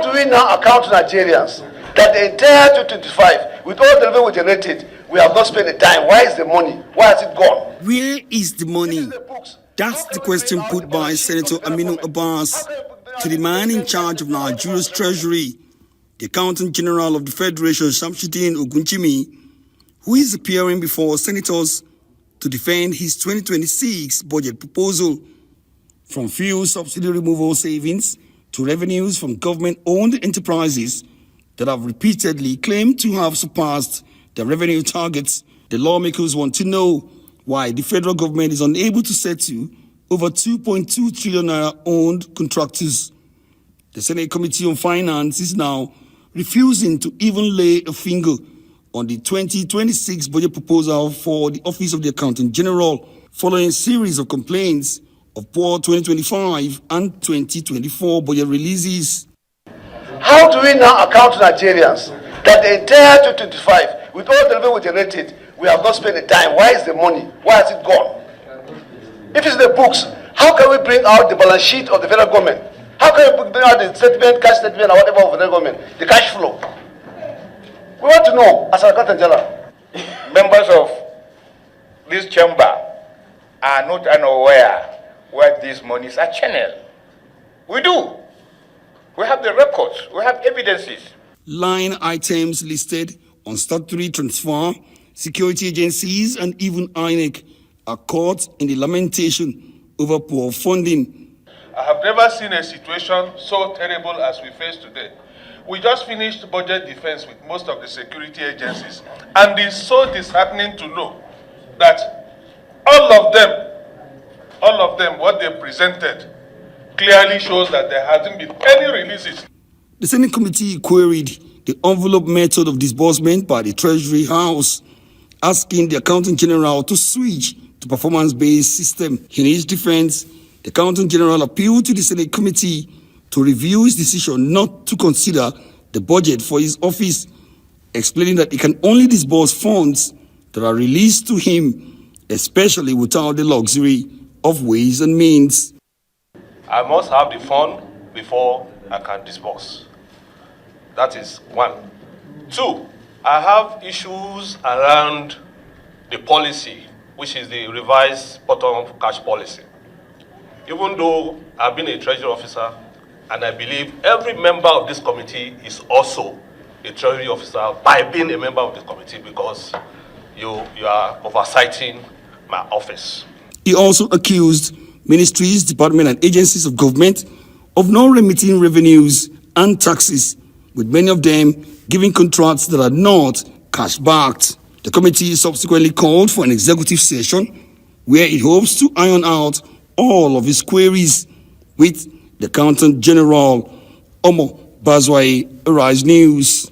do we now account to Nigerians that the entire 2025, with all the revenue we generated, we have not spent a dime? Why is the money? Why has it gone? Where is the money? That's the question put by Senator Aminu Abbas to the man in charge of Nigeria's Treasury, the Accountant General of the Federation, Shamsuddin Ogunchimi, who is appearing before senators to defend his 2026 budget proposal. From fuel subsidy removal savings to revenues from government-owned enterprises that have repeatedly claimed to have surpassed their revenue targets, the lawmakers want to know why the federal government is unable to settle over 2.2 trillion naira owned contractors. The Senate Committee on Finance is now refusing to even lay a finger on the 2026 budget proposal for the Office of the Accountant General, following a series of complaints of poor 2025 and 2024 budget releases. How do we now account to Nigerians that the entire 2025, with all the revenue we generated, we have not spent a dime? Why is the money? Why has it gone? If it's the books, how can we bring out the balance sheet of the federal government? How can we bring out the statement, cash statement, or whatever of the federal government, the cash flow? We want to know, as an accountant general. Members of this chamber are not unaware where these monies are channeled. We do. We have the records. We have evidences. Line items listed on statutory transfer, security agencies, and even INEC are caught in the lamentation over poor funding. I have never seen a situation so terrible as we face today. We just finished budget defense with most of the security agencies, and it's so disheartening to know that all of them, what they presented clearly shows that there hasn't been any releases. The Senate Committee queried the envelope method of disbursement by the Treasury House, asking the Accountant General to switch to performance-based system. In his defense, the Accountant General appealed to the Senate Committee to review his decision not to consider the budget for his office, explaining that he can only disburse funds that are released to him, especially without the luxury of Ways and Means. I must have the fund before I can disburse. That is one. Two, I have issues around the policy, which is the revised bottom-up cash policy. Even though I've been a treasury officer, and I believe every member of this committee is also a treasury officer by being a member of the committee, because you are oversighting my office. He also accused ministries, departments, and agencies of government of not remitting revenues and taxes, with many of them giving contracts that are not cash-backed. The committee subsequently called for an executive session where it hopes to iron out all of its queries with the Accountant General. Omo Bazwai, Arise News.